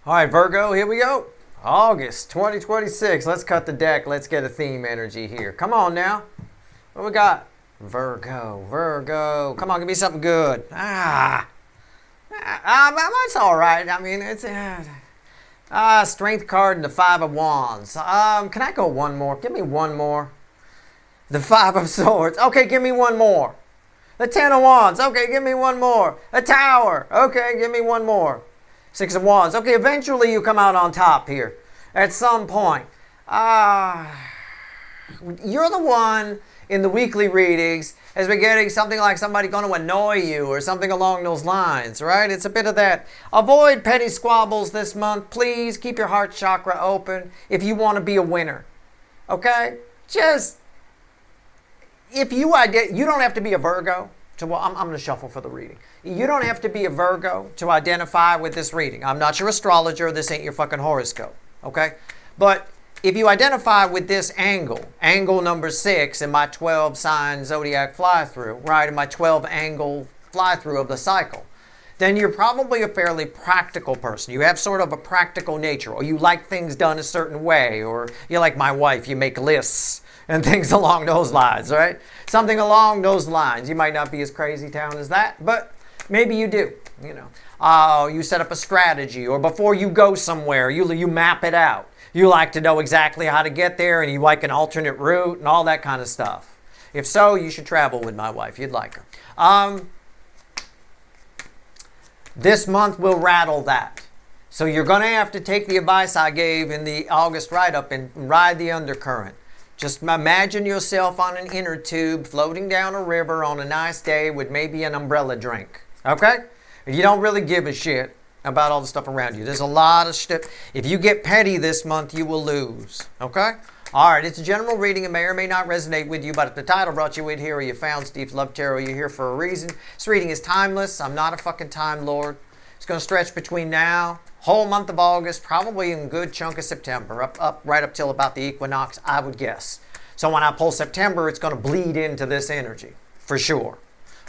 All right, Virgo, here we go. August 2026. Let's cut the deck. Let's get a theme energy here. Come on now. What we got? Virgo, Virgo. Come on, give me something good. That's all right. I mean, it's strength card and the Five of Wands. Can I go one more? Give me one more. The Five of Swords. Okay, give me one more. The Ten of Wands. Okay, give me one more. A Tower. Okay, give me one more. Six of Wands. Okay, eventually you come out on top here. At some point. You're the one in the weekly readings as we're getting something like somebody going to annoy you or something along those lines, right? It's a bit of that. Avoid petty squabbles this month. Please keep your heart chakra open if you want to be a winner. Okay? Just, if you don't have to be a Virgo. I'm going to shuffle for the reading. You don't have to be a Virgo to identify with this reading. I'm not your astrologer. This ain't your fucking horoscope. Okay? But if you identify with this angle number 6 in my 12 sign zodiac fly-through, right, in my 12 angle fly-through of the cycle, then you're probably a fairly practical person. You have sort of a practical nature, or you like things done a certain way, or you're like my wife, you make lists and things along those lines, right? Something along those lines. You might not be as crazy town as that, but maybe you do, you know. You set up a strategy, or before you go somewhere, you map it out. You like to know exactly how to get there, and you like an alternate route and all that kind of stuff. If so, you should travel with my wife. You'd like her. This month will rattle that. So you're going to have to take the advice I gave in the August write-up and ride the undercurrent. Just imagine yourself on an inner tube floating down a river on a nice day with maybe an umbrella drink. Okay? You don't really give a shit about all the stuff around you. There's a lot of shit. If you get petty this month, you will lose. Okay? All right, it's a general reading. It may or may not resonate with you, but if the title brought you in here or you found Steve's Love Tarot, you're here for a reason. This reading is timeless. I'm not a fucking time lord. It's going to stretch between now, whole month of August, probably a good chunk of September, right up till about the equinox, I would guess. So when I pull September, it's going to bleed into this energy, for sure,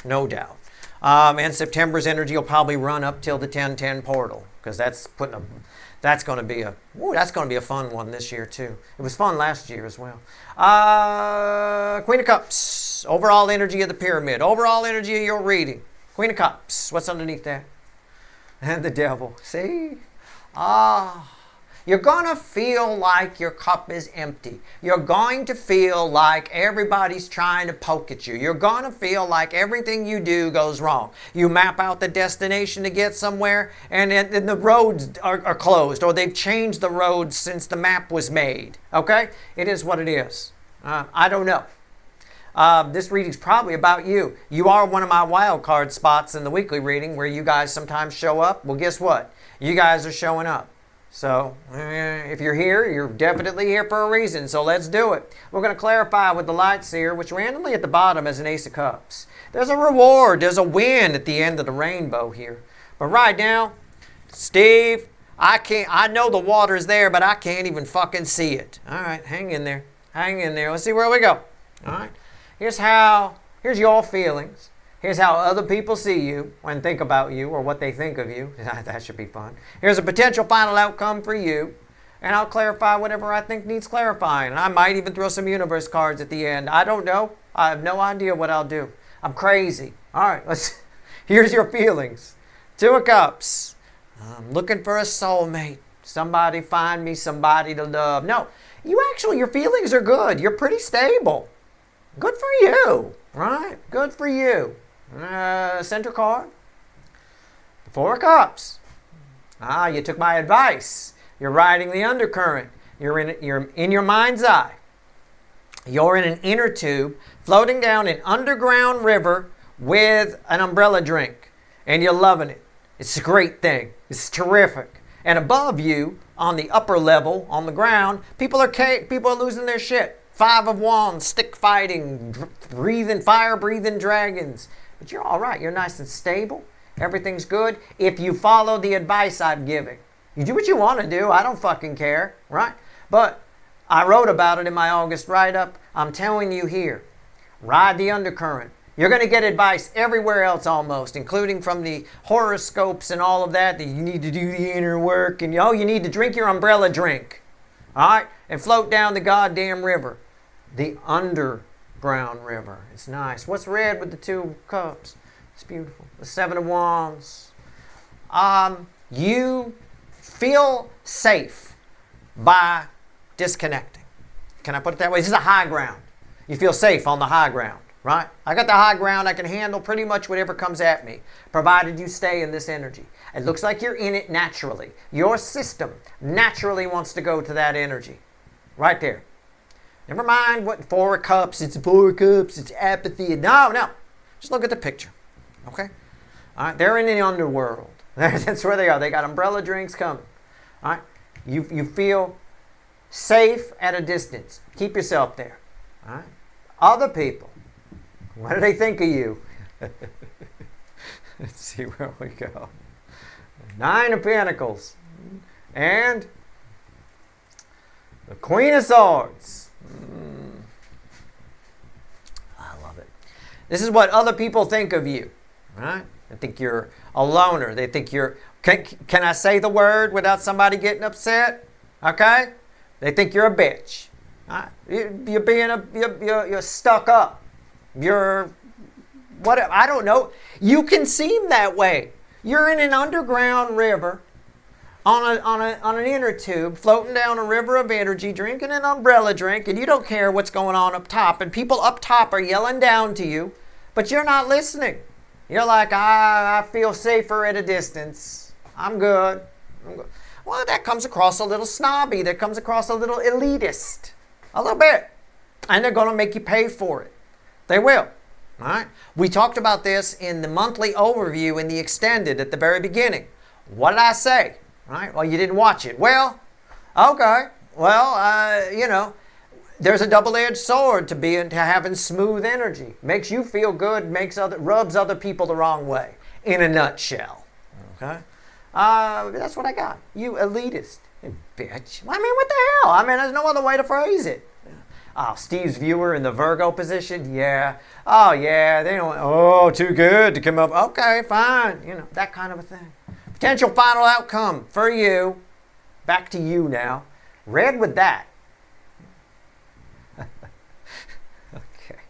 no doubt. And September's energy will probably run up till the 10-10 portal, because that's going to be a fun one this year too. It was fun last year as well. Queen of Cups, overall energy of the pyramid, overall energy of your reading. Queen of Cups, what's underneath that? And the Devil. See? You're going to feel like your cup is empty. You're going to feel like everybody's trying to poke at you. You're going to feel like everything you do goes wrong. You map out the destination to get somewhere, and the roads are closed, or they've changed the roads since the map was made. Okay? It is what it is. I don't know. This reading's probably about you. You are one of my wild card spots in the weekly reading where you guys sometimes show up. Well, guess what? You guys are showing up. So, if you're here, you're definitely here for a reason. So let's do it. We're going to clarify with the light seer, which randomly at the bottom is an Ace of Cups. There's a reward. There's a win at the end of the rainbow here. But right now, Steve, I know the water's there, but I can't even fucking see it. All right, hang in there. Hang in there. Let's see where we go. All right. Here's your feelings. Here's how other people see you and think about you, or what they think of you. That should be fun. Here's a potential final outcome for you. And I'll clarify whatever I think needs clarifying. And I might even throw some universe cards at the end. I don't know. I have no idea what I'll do. I'm crazy. All right, here's your feelings. Two of Cups. I'm looking for a soulmate. Somebody find me somebody to love. No, your feelings are good. You're pretty stable. Good for you, right? Good for you. Center card. Four of Cups. You took my advice. You're riding the undercurrent. You're in your mind's eye. You're in an inner tube floating down an underground river with an umbrella drink. And you're loving it. It's a great thing. It's terrific. And above you, on the upper level, on the ground, people are losing their shit. Five of Wands, stick fighting, fire-breathing dragons. But you're all right. You're nice and stable. Everything's good. If you follow the advice I'm giving. You do what you want to do. I don't fucking care, right? But I wrote about it in my August write-up. I'm telling you here, ride the undercurrent. You're going to get advice everywhere else almost, including from the horoscopes and all of that, that you need to do the inner work, and you need to drink your umbrella drink. All right? And float down the goddamn river. The underground river. It's nice. What's red with the 2 cups? It's beautiful. The 7 of Wands. You feel safe by disconnecting. Can I put it that way? This is a high ground. You feel safe on the high ground, right? I got the high ground. I can handle pretty much whatever comes at me, provided you stay in this energy. It looks like you're in it naturally. Your system naturally wants to go to that energy. Right there. Never mind what 4 of cups, it's 4 of cups, it's apathy. No. Just look at the picture. Okay? All right, they're in the underworld. That's where they are. They got umbrella drinks coming. All right? You feel safe at a distance. Keep yourself there. All right? Other people, what do they think of you? Let's see where we go. 9 of Pentacles. And the Queen of Swords. I love it. This is what other people think of you. Right? They think you're a loner. They think you're... Can I say the word without somebody getting upset? Okay? They think you're a bitch. Right? You're stuck up. You're... Whatever. I don't know. You can seem that way. You're in an underground river on an inner tube, floating down a river of energy, drinking an umbrella drink, and you don't care what's going on up top. And people up top are yelling down to you, but you're not listening. You're like, I feel safer at a distance. I'm good. Well, that comes across a little snobby. That comes across a little elitist. A little bit. And they're going to make you pay for it. They will. All right? We talked about this in the monthly overview in the extended at the very beginning. What did I say? All right? Well, you didn't watch it. Well, okay. Well, there's a double-edged sword to having smooth energy. Makes you feel good, rubs other people the wrong way. In a nutshell. Okay? That's what I got. You elitist. You bitch. I mean, what the hell? I mean, there's no other way to phrase it. Oh, Steve's viewer in the Virgo position? Yeah. Oh, yeah. They don't, too good to come up. Okay, fine. That kind of a thing. Potential final outcome for you. Back to you now. Red with that. Okay.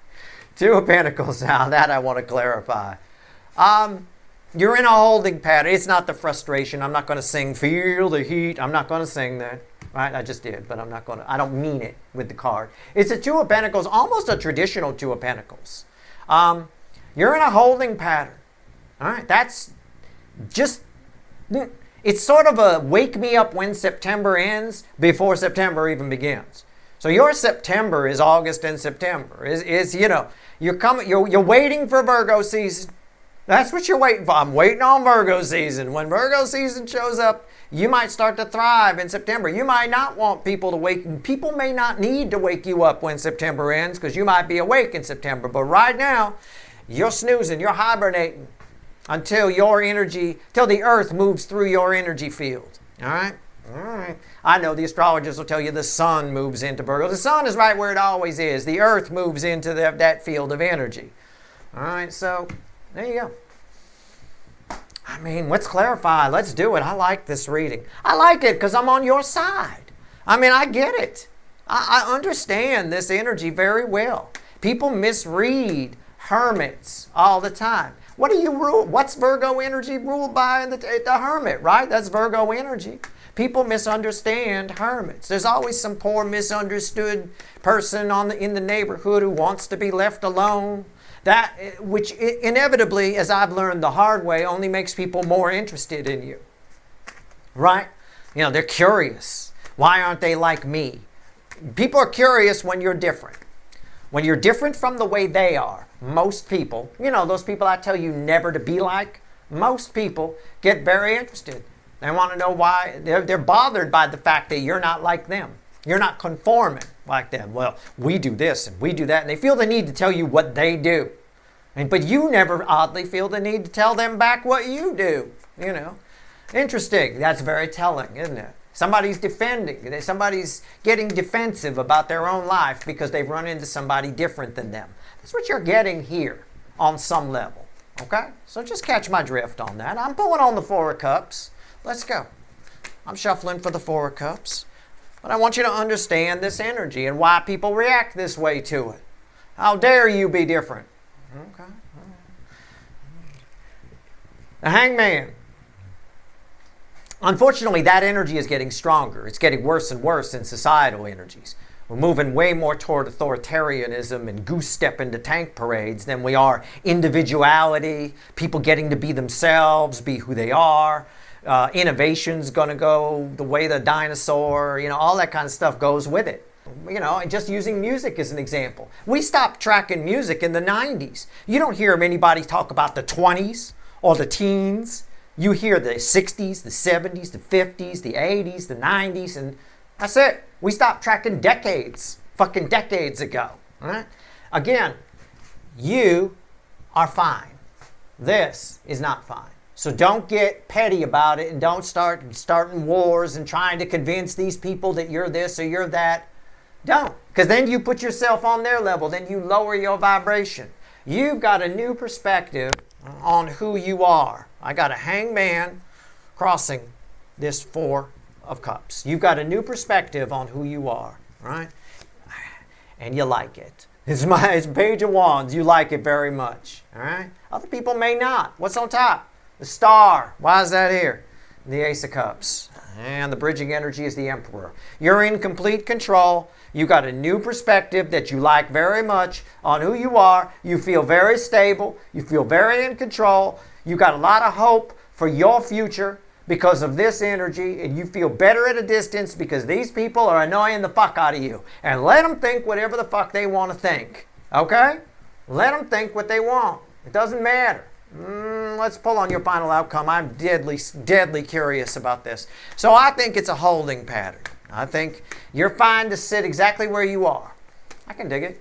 2 of Pentacles now. That I want to clarify. You're in a holding pattern. It's not the frustration. I'm not going to sing Feel the Heat. I'm not going to sing that. Right? I just did, but I'm not going to. I don't mean it with the card. It's a 2 of Pentacles, almost a traditional 2 of Pentacles. You're in a holding pattern. All right? That's just... It's sort of a wake me up when September ends before September even begins. So your September is August and September. You're waiting for Virgo season. That's what you're waiting for. I'm waiting on Virgo season. When Virgo season shows up, you might start to thrive in September. You might not want people to wake. People may not need to wake you up when September ends because you might be awake in September. But right now, you're snoozing. You're hibernating until the earth moves through your energy field. All right? All right. I know the astrologers will tell you the sun moves into Virgo. The sun is right where it always is. The earth moves into that field of energy. All right, so there you go. I mean, let's clarify. Let's do it. I like this reading. I like it because I'm on your side. I mean, I get it. I understand this energy very well. People misread hermits all the time. What do you rule? What's Virgo energy ruled by? The hermit, right? That's Virgo energy. People misunderstand hermits. There's always some poor misunderstood person in the neighborhood who wants to be left alone. That, which inevitably, as I've learned the hard way, only makes people more interested in you. Right? They're curious. Why aren't they like me? People are curious when you're different. When you're different from the way they are, most people, those people I tell you never to be like, most people get very interested. They want to know why. They're bothered by the fact that you're not like them. You're not conforming like them. Well, we do this and we do that. And they feel the need to tell you what they do. But you never oddly feel the need to tell them back what you do. Interesting. That's very telling, isn't it? Somebody's defending. Somebody's getting defensive about their own life because they've run into somebody different than them. That's what you're getting here. on some level. Okay? So just catch my drift on that. I'm pulling on the Four of Cups. Let's go. I'm shuffling for the Four of Cups. But I want you to understand this energy and why people react this way to it. How dare you be different? Okay. The Hangman. Unfortunately, that energy is getting stronger. It's getting worse and worse in societal energies. We're moving way more toward authoritarianism and goose step into tank parades than we are individuality, people getting to be themselves, be who they are. Innovation's going to go the way the dinosaur, all that kind of stuff goes with it. And just using music as an example. We stopped tracking music in the 90s. You don't hear anybody talk about the 20s or the teens. You hear the 60s, the 70s, the 50s, the 80s, the 90s, and that's it. We stopped tracking decades, fucking decades ago. All right? Again, you are fine. This is not fine. So don't get petty about it and don't starting wars and trying to convince these people that you're this or you're that. Don't. Because then you put yourself on their level. Then you lower your vibration. You've got a new perspective on who you are. I got a Hangman crossing this Four of Cups. You've got a new perspective on who you are, right? And you like it. It's Page of Wands. You like it very much, all right? Other people may not. What's on top? The Star. Why is that here? The Ace of Cups. And the bridging energy is the Emperor. You're in complete control. You got a new perspective that you like very much on who you are. You feel very stable. You feel very in control. You got a lot of hope for your future because of this energy, and you feel better at a distance because these people are annoying the fuck out of you. And let them think whatever the fuck they want to think. Okay? Let them think what they want. It doesn't matter. Let's pull on your final outcome. I'm deadly curious about this. So I think it's a holding pattern. I think you're fine to sit exactly where you are. I can dig it.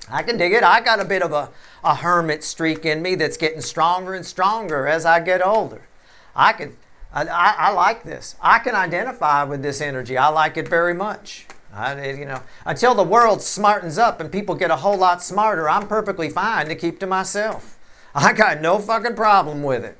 I got a bit of a hermit streak in me that's getting stronger and stronger as I get older. I like this. I can identify with this energy. I like it very much. Until the world smartens up and people get a whole lot smarter, I'm perfectly fine to keep to myself. I got no fucking problem with it,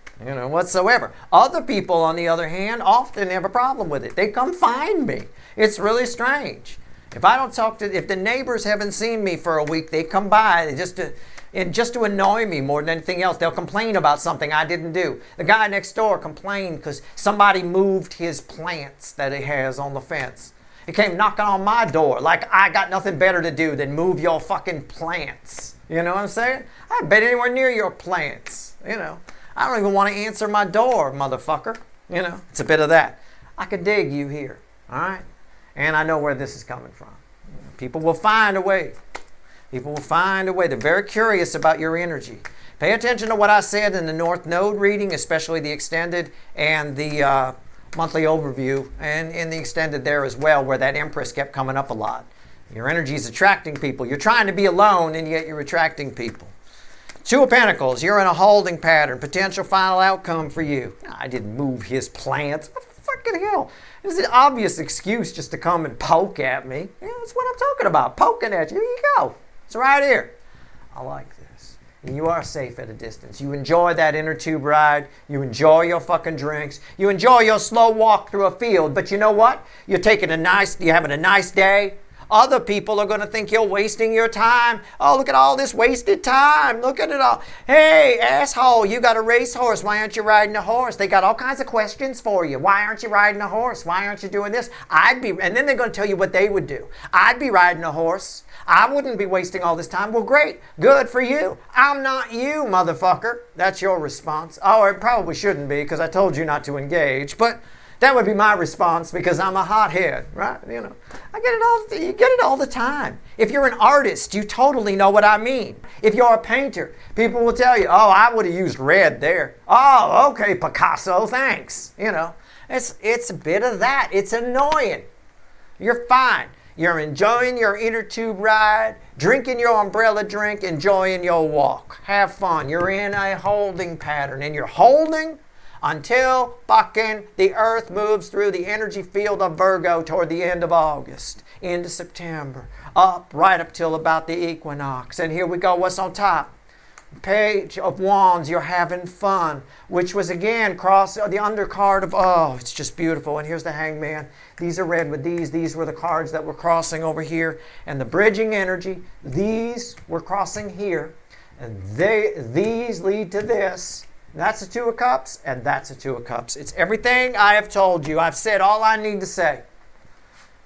whatsoever. Other people, on the other hand, often have a problem with it. They come find me. It's really strange. If the neighbors haven't seen me for a week, they come by just to annoy me more than anything else. They'll complain about something I didn't do. The guy next door complained because somebody moved his plants that he has on the fence. He came knocking on my door like I got nothing better to do than move your fucking plants. You know what I'm saying? I haven't been anywhere near your plants. I don't even want to answer my door, motherfucker. It's a bit of that. I could dig you here, all right? And I know where this is coming from. People will find a way. People will find a way. They're very curious about your energy. Pay attention to what I said in the North Node reading, especially the extended and the monthly overview, and in the extended there as well, where that Empress kept coming up a lot. Your energy is attracting people. You're trying to be alone, and yet you're attracting people. Two of Pentacles. You're in a holding pattern. Potential final outcome for you. I didn't move his plants. What the fucking hell? It's an obvious excuse just to come and poke at me. Yeah, that's what I'm talking about. Poking at you. Here you go. It's right here. I like this. And you are safe at a distance. You enjoy that inner tube ride. You enjoy your fucking drinks. You enjoy your slow walk through a field. But you know what? You're having a nice day. Other people are going to think you're wasting your time. Oh, look at all this wasted time. Look at it all. Hey, asshole, you got a racehorse. Why aren't you riding a horse? They got all kinds of questions for you. Why aren't you riding a horse? Why aren't you doing this? And then they're going to tell you what they would do. I'd be riding a horse. I wouldn't be wasting all this time. Well, great. Good for you. I'm not you, motherfucker. That's your response. Oh, it probably shouldn't be because I told you not to engage. But that would be my response because I'm a hothead, right? I get it all. You get it all the time. If you're an artist, you totally know what I mean. If you're a painter, people will tell you, "Oh, I would have used red there." Oh, okay, Picasso, thanks. It's a bit of that. It's annoying. You're fine. You're enjoying your inner tube ride, drinking your umbrella drink, enjoying your walk. Have fun. You're in a holding pattern, and you're holding until fucking the earth moves through the energy field of Virgo toward the end of August, into September, right up till about the equinox. And here we go, what's on top? Page of Wands, you're having fun, which was again cross the undercard of, oh, it's just beautiful. And here's the Hangman. These are read with these. These were the cards that were crossing over here. And the bridging energy, these were crossing here. And these lead to this. That's a Two of Cups, and that's a Two of Cups. It's everything I have told you. I've said all I need to say.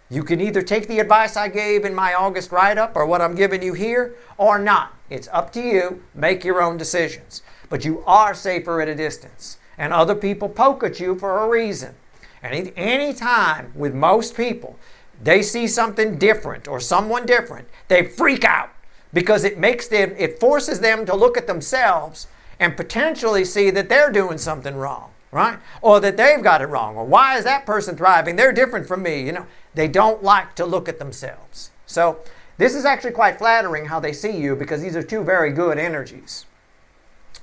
You can either take the advice I gave in my August write-up or what I'm giving you here, or not. It's up to you. Make your own decisions. But you are safer at a distance. And other people poke at you for a reason. And any time with most people, they see something different or someone different, they freak out because it forces them to look at themselves and potentially see that they're doing something wrong, right? Or that they've got it wrong. Or why is that person thriving? They're different from me, you know. They don't like to look at themselves. So this is actually quite flattering how they see you because these are two very good energies.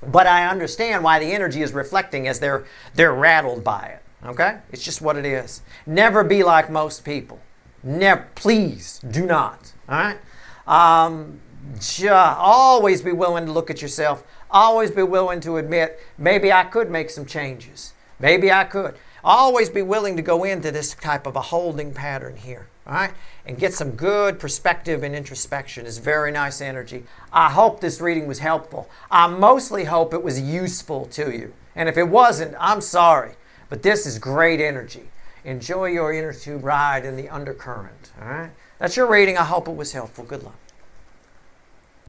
But I understand why the energy is reflecting as they're rattled by it, okay? It's just what it is. Never be like most people. Never, please do not, all right? Always be willing to look at yourself. Always be willing to admit, maybe I could make some changes. Maybe I could. Always be willing to go into this type of a holding pattern here, all right? And get some good perspective and introspection. It's very nice energy. I hope this reading was helpful. I mostly hope it was useful to you. And if it wasn't, I'm sorry. But this is great energy. Enjoy your inner tube ride in the undercurrent, all right? That's your reading. I hope it was helpful. Good luck.